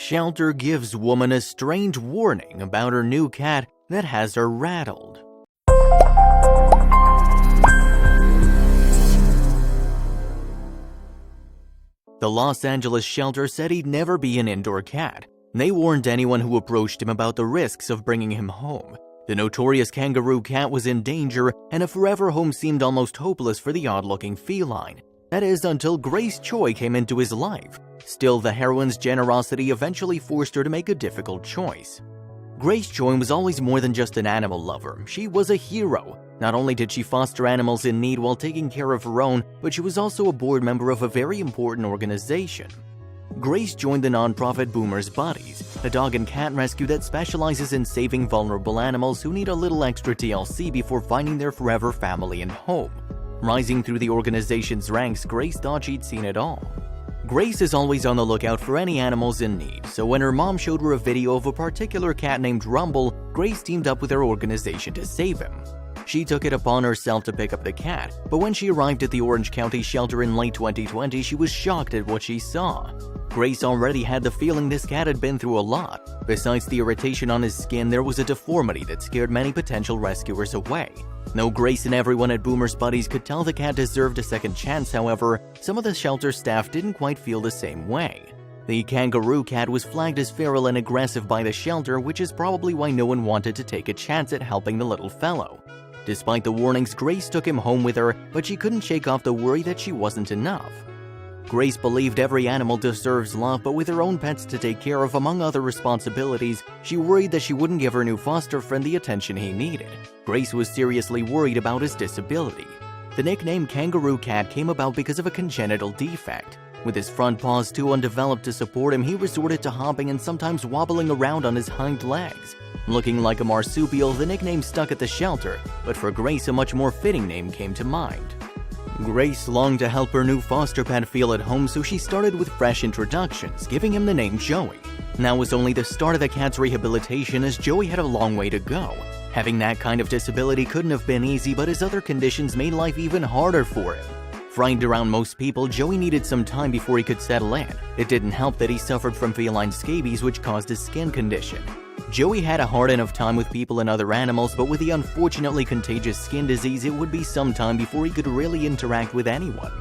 Shelter gives woman a strange warning about her new cat that has her rattled. The Los Angeles shelter said he'd never be an indoor cat. They warned anyone who approached him about the risks of bringing him home. The notorious kangaroo cat was in danger, and a forever home seemed almost hopeless for the odd-looking feline. That is, until Grace Choi came into his life. Still, the heroine's generosity eventually forced her to make a difficult choice. Grace Choi was always more than just an animal lover. She was a hero. Not only did she foster animals in need while taking care of her own, but she was also a board member of a very important organization. Grace joined the nonprofit Boomer's Buddies, a dog and cat rescue that specializes in saving vulnerable animals who need a little extra TLC before finding their forever family and home. Rising through the organization's ranks, Grace thought she'd seen it all. Grace is always on the lookout for any animals in need, so when her mom showed her a video of a particular cat named Rumble, Grace teamed up with her organization to save him. She took it upon herself to pick up the cat, but when she arrived at the Orange County shelter in late 2020, she was shocked at what she saw. Grace already had the feeling this cat had been through a lot. Besides the irritation on his skin, there was a deformity that scared many potential rescuers away. Though Grace and everyone at Boomer's Buddies could tell the cat deserved a second chance, however, some of the shelter staff didn't quite feel the same way. The kangaroo cat was flagged as feral and aggressive by the shelter, which is probably why no one wanted to take a chance at helping the little fellow. Despite the warnings, Grace took him home with her, but she couldn't shake off the worry that she wasn't enough. Grace believed every animal deserves love, but with her own pets to take care of among other responsibilities, she worried that she wouldn't give her new foster friend the attention he needed. Grace was seriously worried about his disability. The nickname Kangaroo Cat came about because of a congenital defect. With his front paws too undeveloped to support him, he resorted to hopping and sometimes wobbling around on his hind legs. Looking like a marsupial, the nickname stuck at the shelter, but for Grace a much more fitting name came to mind. Grace longed to help her new foster pet feel at home, so she started with fresh introductions, giving him the name Joey. That was only the start of the cat's rehabilitation, as Joey had a long way to go. Having that kind of disability couldn't have been easy, but his other conditions made life even harder for him. Frightened around most people, Joey needed some time before he could settle in. It didn't help that he suffered from feline scabies, which caused a skin condition. Joey had a hard enough time with people and other animals, but with the unfortunately contagious skin disease, it would be some time before he could really interact with anyone.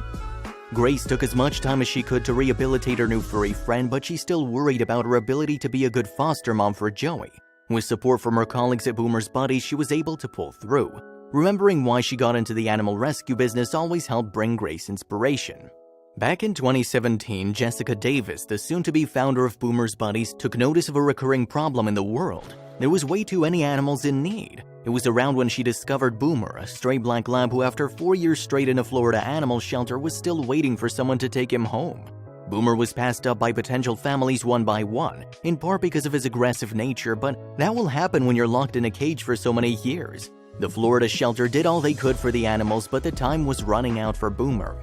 Grace took as much time as she could to rehabilitate her new furry friend, but she still worried about her ability to be a good foster mom for Joey. With support from her colleagues at Boomer's Buddies, she was able to pull through. Remembering why she got into the animal rescue business always helped bring Grace inspiration. Back in 2017, Jessica Davis, the soon-to-be founder of Boomer's Buddies, took notice of a recurring problem in the world. There was way too many animals in need. It was around when she discovered Boomer, a stray black lab who after 4 years straight in a Florida animal shelter was still waiting for someone to take him home. Boomer was passed up by potential families one by one, in part because of his aggressive nature, but that will happen when you're locked in a cage for so many years. The Florida shelter did all they could for the animals, but the time was running out for Boomer.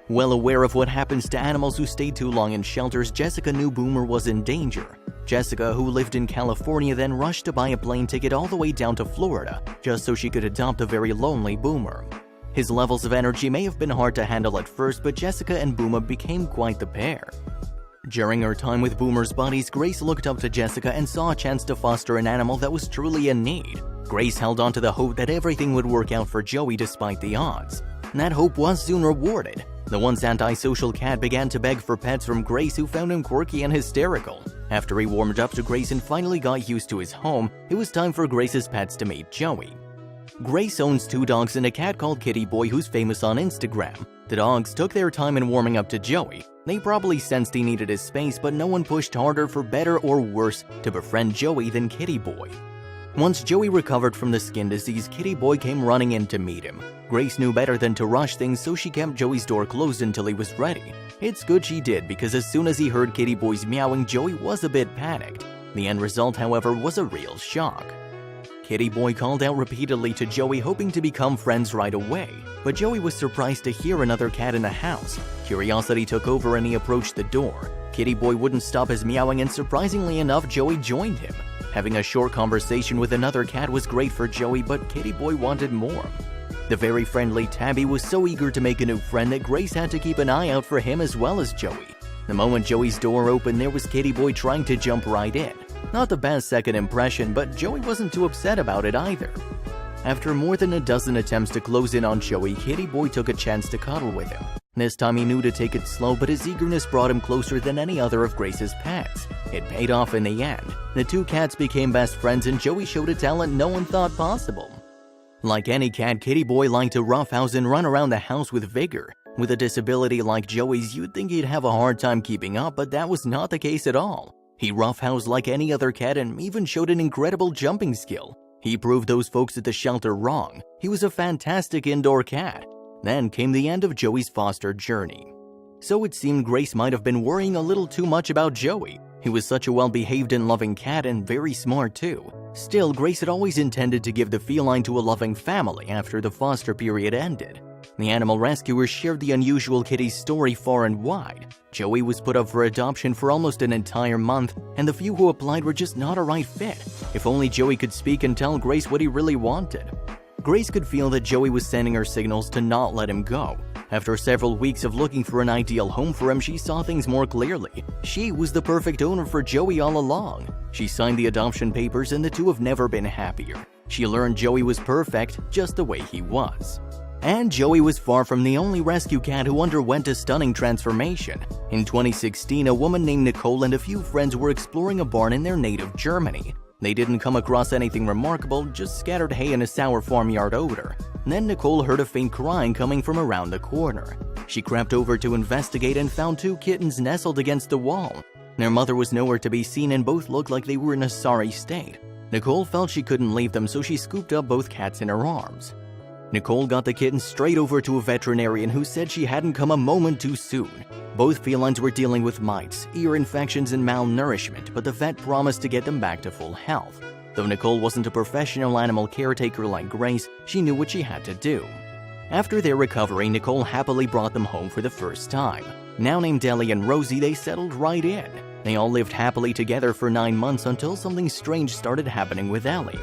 Well aware of what happens to animals who stay too long in shelters, Jessica knew Boomer was in danger. Jessica, who lived in California, then rushed to buy a plane ticket all the way down to Florida, just so she could adopt a very lonely Boomer. His levels of energy may have been hard to handle at first, but Jessica and Boomer became quite the pair. During her time with Boomer's Buddies, Grace looked up to Jessica and saw a chance to foster an animal that was truly in need. Grace held on to the hope that everything would work out for Joey despite the odds. That hope was soon rewarded. The once antisocial cat began to beg for pets from Grace, who found him quirky and hysterical. After he warmed up to Grace and finally got used to his home, it was time for Grace's pets to meet Joey. Grace owns 2 dogs and a cat called Kitty Boy, who's famous on Instagram. The dogs took their time in warming up to Joey. They probably sensed he needed his space, but no one pushed harder for better or worse to befriend Joey than Kitty Boy. Once Joey recovered from the skin disease, Kitty Boy came running in to meet him. Grace knew better than to rush things, so she kept Joey's door closed until he was ready. It's good she did, because as soon as he heard Kitty Boy's meowing, Joey was a bit panicked. The end result, however, was a real shock. Kitty Boy called out repeatedly to Joey, hoping to become friends right away. But Joey was surprised to hear another cat in the house. Curiosity took over and he approached the door. Kitty Boy wouldn't stop his meowing, and surprisingly enough, Joey joined him. Having a short conversation with another cat was great for Joey, but Kitty Boy wanted more. The very friendly Tabby was so eager to make a new friend that Grace had to keep an eye out for him as well as Joey. The moment Joey's door opened, there was Kitty Boy trying to jump right in. Not the best second impression, but Joey wasn't too upset about it either. After more than a dozen attempts to close in on Joey, Kitty Boy took a chance to cuddle with him. This time he knew to take it slow, but his eagerness brought him closer than any other of Grace's pets. It paid off in the end. The two cats became best friends and Joey showed a talent no one thought possible. Like any cat, Kitty Boy liked to roughhouse and run around the house with vigor. With a disability like Joey's, you'd think he'd have a hard time keeping up, but that was not the case at all. He roughhoused like any other cat and even showed an incredible jumping skill. He proved those folks at the shelter wrong. He was a fantastic indoor cat. Then came the end of Joey's foster journey. So it seemed Grace might have been worrying a little too much about Joey. He was such a well-behaved and loving cat and very smart too. Still, Grace had always intended to give the feline to a loving family after the foster period ended. The animal rescuers shared the unusual kitty's story far and wide. Joey was put up for adoption for almost an entire month, and the few who applied were just not a right fit. If only Joey could speak and tell Grace what he really wanted. Grace could feel that Joey was sending her signals to not let him go. After several weeks of looking for an ideal home for him, she saw things more clearly. She was the perfect owner for Joey all along. She signed the adoption papers and the two have never been happier. She learned Joey was perfect just the way he was. And Joey was far from the only rescue cat who underwent a stunning transformation. In 2016, a woman named Nicole and a few friends were exploring a barn in their native Germany. They didn't come across anything remarkable, just scattered hay and a sour farmyard odor. Then Nicole heard a faint crying coming from around the corner. She crept over to investigate and found two kittens nestled against the wall. Their mother was nowhere to be seen and both looked like they were in a sorry state. Nicole felt she couldn't leave them, so she scooped up both cats in her arms. Nicole got the kittens straight over to a veterinarian who said she hadn't come a moment too soon. Both felines were dealing with mites, ear infections, and malnourishment, but the vet promised to get them back to full health. Though Nicole wasn't a professional animal caretaker like Grace, she knew what she had to do. After their recovery, Nicole happily brought them home for the first time. Now named Ellie and Rosie, they settled right in. They all lived happily together for 9 months until something strange started happening with Ellie.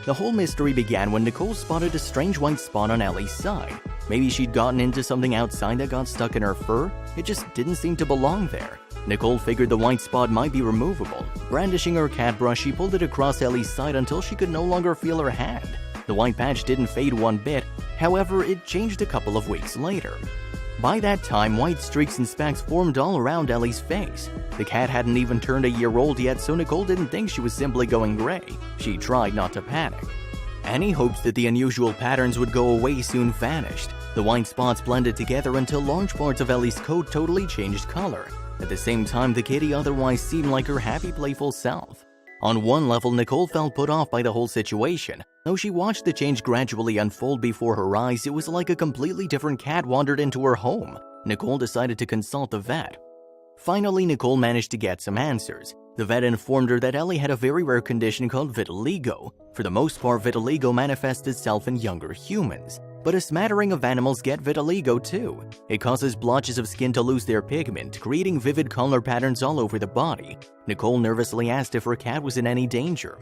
The whole mystery began when Nicole spotted a strange white spot on Ellie's side. Maybe she'd gotten into something outside that got stuck in her fur. It just didn't seem to belong there. Nicole figured the white spot might be removable. Brandishing her cat brush, she pulled it across Ellie's side until she could no longer feel her hand. The white patch didn't fade one bit, however, it changed a couple of weeks later. By that time, white streaks and specks formed all around Ellie's face. The cat hadn't even turned a year old yet, so Nicole didn't think she was simply going gray. She tried not to panic. Any hopes that the unusual patterns would go away soon vanished. The white spots blended together until large parts of Ellie's coat totally changed color. At the same time, the kitty otherwise seemed like her happy, playful self. On one level, Nicole felt put off by the whole situation. Though she watched the change gradually unfold before her eyes, it was like a completely different cat wandered into her home. Nicole decided to consult the vet. Finally, Nicole managed to get some answers. The vet informed her that Ellie had a very rare condition called vitiligo. For the most part, vitiligo manifests itself in younger humans. But a smattering of animals get vitiligo too. It causes blotches of skin to lose their pigment, creating vivid color patterns all over the body. Nicole nervously asked if her cat was in any danger.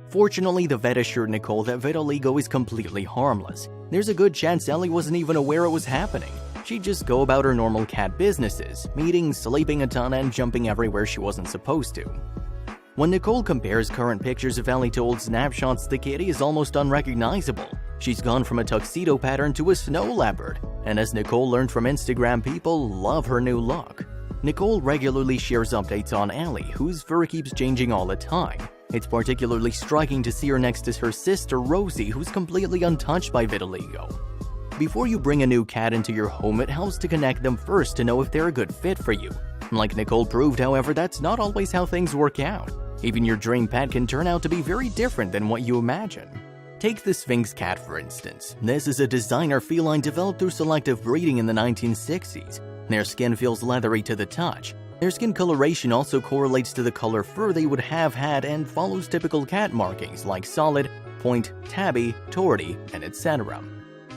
Fortunately, the vet assured Nicole that vitiligo is completely harmless. There's a good chance Ellie wasn't even aware it was happening. She'd just go about her normal cat businesses, eating, sleeping a ton, and jumping everywhere she wasn't supposed to. When Nicole compares current pictures of Ellie to old snapshots, the kitty is almost unrecognizable. She's gone from a tuxedo pattern to a snow leopard, and as Nicole learned from Instagram, people love her new look. Nicole regularly shares updates on Ellie, whose fur keeps changing all the time. It's particularly striking to see her next to her sister Rosie, who's completely untouched by vitiligo. Before you bring a new cat into your home, it helps to connect them first to know if they're a good fit for you. Like Nicole proved, however, that's not always how things work out. Even your dream pet can turn out to be very different than what you imagine. Take the Sphinx cat, for instance. This is a designer feline developed through selective breeding in the 1960s. Their skin feels leathery to the touch. Their skin coloration also correlates to the color fur they would have had and follows typical cat markings like solid, point, tabby, torty, and etc.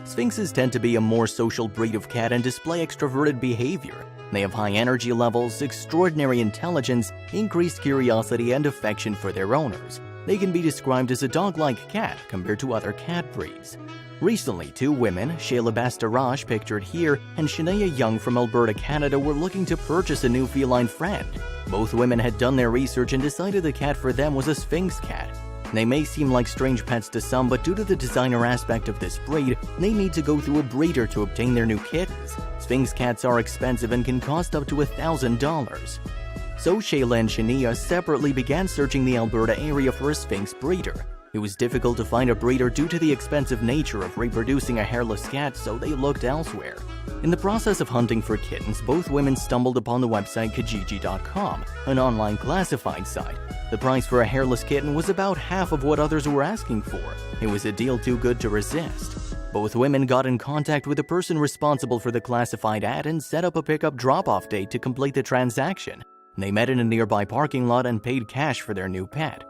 Sphinxes tend to be a more social breed of cat and display extroverted behavior. They have high energy levels, extraordinary intelligence, increased curiosity, and affection for their owners. They can be described as a dog-like cat compared to other cat breeds. Recently, two women, Shayla Bastaraj, pictured here, and Shania Young from Alberta, Canada, were looking to purchase a new feline friend. Both women had done their research and decided the cat for them was a Sphynx cat. They may seem like strange pets to some, but due to the designer aspect of this breed, they need to go through a breeder to obtain their new kittens. Sphynx cats are expensive and can cost up to $1,000. So Shayla and Shania separately began searching the Alberta area for a Sphynx breeder. It was difficult to find a breeder due to the expensive nature of reproducing a hairless cat, so they looked elsewhere. In the process of hunting for kittens, both women stumbled upon the website Kijiji.com, an online classified site. The price for a hairless kitten was about half of what others were asking for. It was a deal too good to resist. Both women got in contact with the person responsible for the classified ad and set up a pickup drop-off date to complete the transaction. They met in a nearby parking lot and paid cash for their new pet.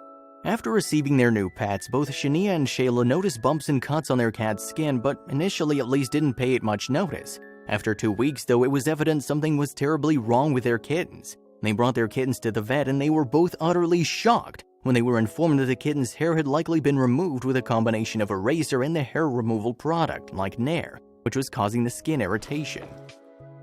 After receiving their new pets, both Shania and Shayla noticed bumps and cuts on their cat's skin, but initially at least didn't pay it much notice. After 2 weeks, though, it was evident something was terribly wrong with their kittens. They brought their kittens to the vet and they were both utterly shocked when they were informed that the kitten's hair had likely been removed with a combination of a razor and the hair removal product, like Nair, which was causing the skin irritation.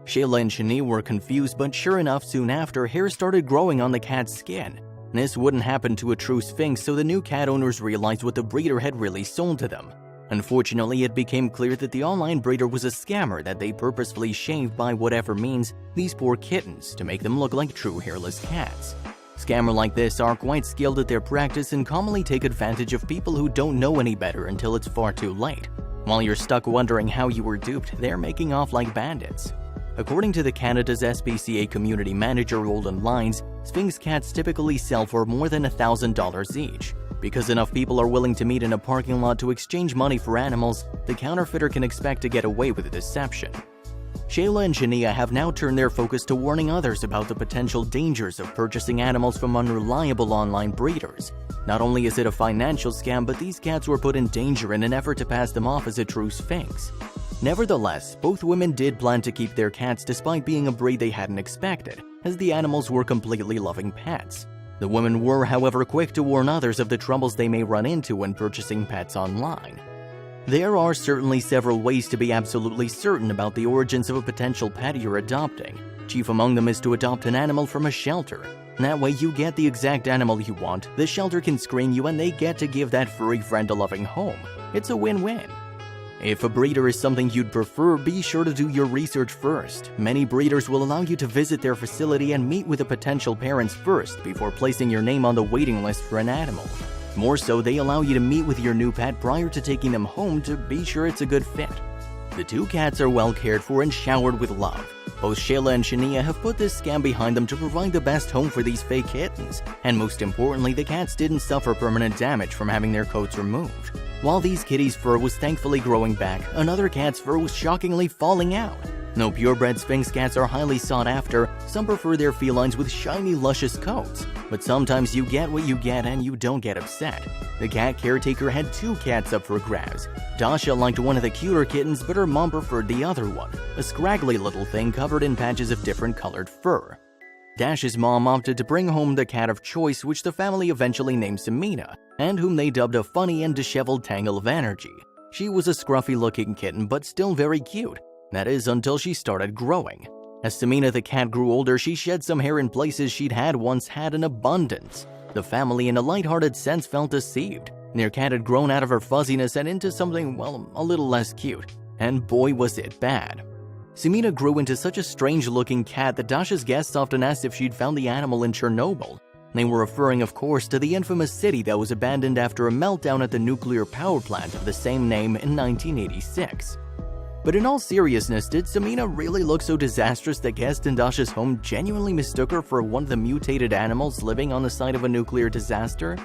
Shayla and Shania were confused, but sure enough, soon after, hair started growing on the cat's skin. This wouldn't happen to a true Sphynx, so the new cat owners realized what the breeder had really sold to them. Unfortunately, it became clear that the online breeder was a scammer that they purposefully shaved by whatever means these poor kittens to make them look like true hairless cats. Scammers like this are quite skilled at their practice and commonly take advantage of people who don't know any better until it's far too late. While you're stuck wondering how you were duped, they're making off like bandits. According to the Canada's SPCA community manager Golden Lines, Sphynx cats typically sell for more than $1,000 each. Because enough people are willing to meet in a parking lot to exchange money for animals, the counterfeiter can expect to get away with the deception. Shayla and Shania have now turned their focus to warning others about the potential dangers of purchasing animals from unreliable online breeders. Not only is it a financial scam, but these cats were put in danger in an effort to pass them off as a true Sphynx. Nevertheless, both women did plan to keep their cats despite being a breed they hadn't expected, as the animals were completely loving pets. The women were, however, quick to warn others of the troubles they may run into when purchasing pets online. There are certainly several ways to be absolutely certain about the origins of a potential pet you're adopting. Chief among them is to adopt an animal from a shelter. That way you get the exact animal you want, the shelter can screen you, and they get to give that furry friend a loving home. It's a win-win. If a breeder is something you'd prefer, be sure to do your research first. Many breeders will allow you to visit their facility and meet with the potential parents first before placing your name on the waiting list for an animal. More so, they allow you to meet with your new pet prior to taking them home to be sure it's a good fit. The two cats are well cared for and showered with love. Both Shayla and Shania have put this scam behind them to provide the best home for these fake kittens. And most importantly, the cats didn't suffer permanent damage from having their coats removed. While these kitties' fur was thankfully growing back, another cat's fur was shockingly falling out. Though purebred Sphynx cats are highly sought after, some prefer their felines with shiny, luscious coats. But sometimes you get what you get and you don't get upset. The cat caretaker had two cats up for grabs. Dasha liked one of the cuter kittens, but her mom preferred the other one, a scraggly little thing covered in patches of different colored fur. Dash's mom opted to bring home the cat of choice, which the family eventually named Samina, and whom they dubbed a funny and disheveled tangle of energy. She was a scruffy-looking kitten, but still very cute. That is, until she started growing. As Samina the cat grew older, she shed some hair in places she'd once had in abundance. The family, in a lighthearted sense, felt deceived. Their cat had grown out of her fuzziness and into something, well, a little less cute. And boy was it bad. Samina grew into such a strange-looking cat that Dasha's guests often asked if she'd found the animal in Chernobyl. They were referring, of course, to the infamous city that was abandoned after a meltdown at the nuclear power plant of the same name in 1986. But in all seriousness, did Samina really look so disastrous that guests in Dasha's home genuinely mistook her for one of the mutated animals living on the site of a nuclear disaster?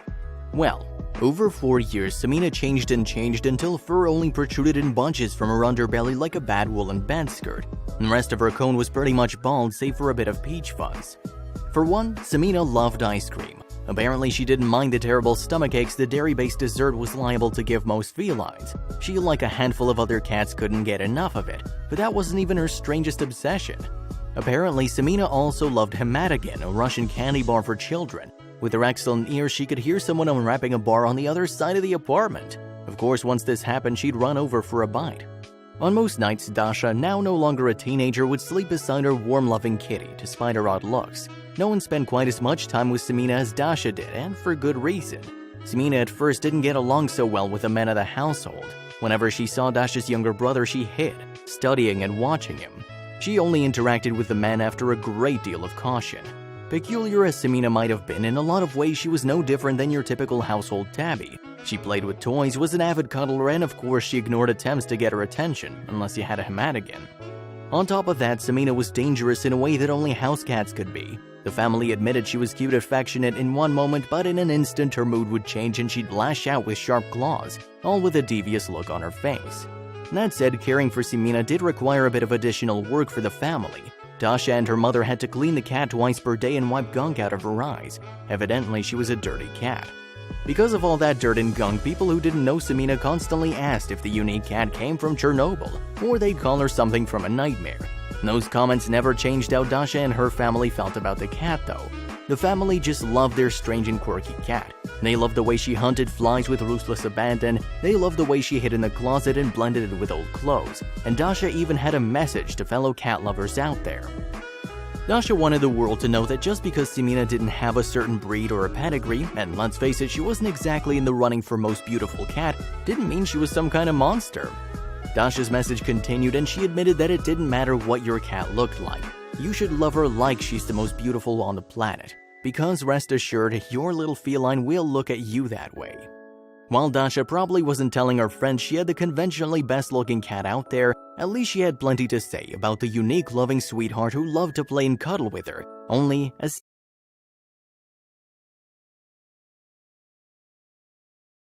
Well, over 4 years, Samina changed until fur only protruded in bunches from her underbelly like a bad woolen bedskirt. The rest of her cone was pretty much bald, save for a bit of peach fuzz. For one, Samina loved ice cream. Apparently, she didn't mind the terrible stomach aches the dairy-based dessert was liable to give most felines. She, like a handful of other cats, couldn't get enough of it, but that wasn't even her strangest obsession. Apparently, Samina also loved Hematigan, a Russian candy bar for children. With her excellent ears, she could hear someone unwrapping a bar on the other side of the apartment. Of Of course, once this happened, she'd run over for a bite. On most nights, Dasha, now no longer a teenager, would sleep beside her warm-loving kitty, despite her odd looks. No one spent quite as much time with Semina as Dasha did, and for good reason. Semina at first didn't get along so well with the men of the household. Whenever she saw Dasha's younger brother, she hid, studying and watching him. She only interacted with the men after a great deal of caution. Peculiar as Semina might have been, in a lot of ways she was no different than your typical household tabby. She played with toys, was an avid cuddler, and of course she ignored attempts to get her attention, unless you had a Hamadigan. On top of that, Semina was dangerous in a way that only house cats could be. The family admitted she was cute and affectionate in one moment, but in an instant her mood would change and she'd lash out with sharp claws, all with a devious look on her face. That said, caring for Semina did require a bit of additional work for the family. Dasha and her mother had to clean the cat twice per day and wipe gunk out of her eyes. Evidently, she was a dirty cat. Because of all that dirt and gunk, people who didn't know Semina constantly asked if the unique cat came from Chernobyl, or they'd call her something from a nightmare. Those comments never changed how Dasha and her family felt about the cat, though. The family just loved their strange and quirky cat. They loved the way she hunted flies with ruthless abandon, they loved the way she hid in the closet and blended it with old clothes, and Dasha even had a message to fellow cat lovers out there. Dasha wanted the world to know that just because Semina didn't have a certain breed or a pedigree, and let's face it, she wasn't exactly in the running for most beautiful cat, didn't mean she was some kind of monster. Dasha's message continued, and she admitted that it didn't matter what your cat looked like. You should love her like she's the most beautiful on the planet. Because rest assured, your little feline will look at you that way. While Dasha probably wasn't telling her friends she had the conventionally best-looking cat out there, at least she had plenty to say about the unique loving sweetheart who loved to play and cuddle with her, only as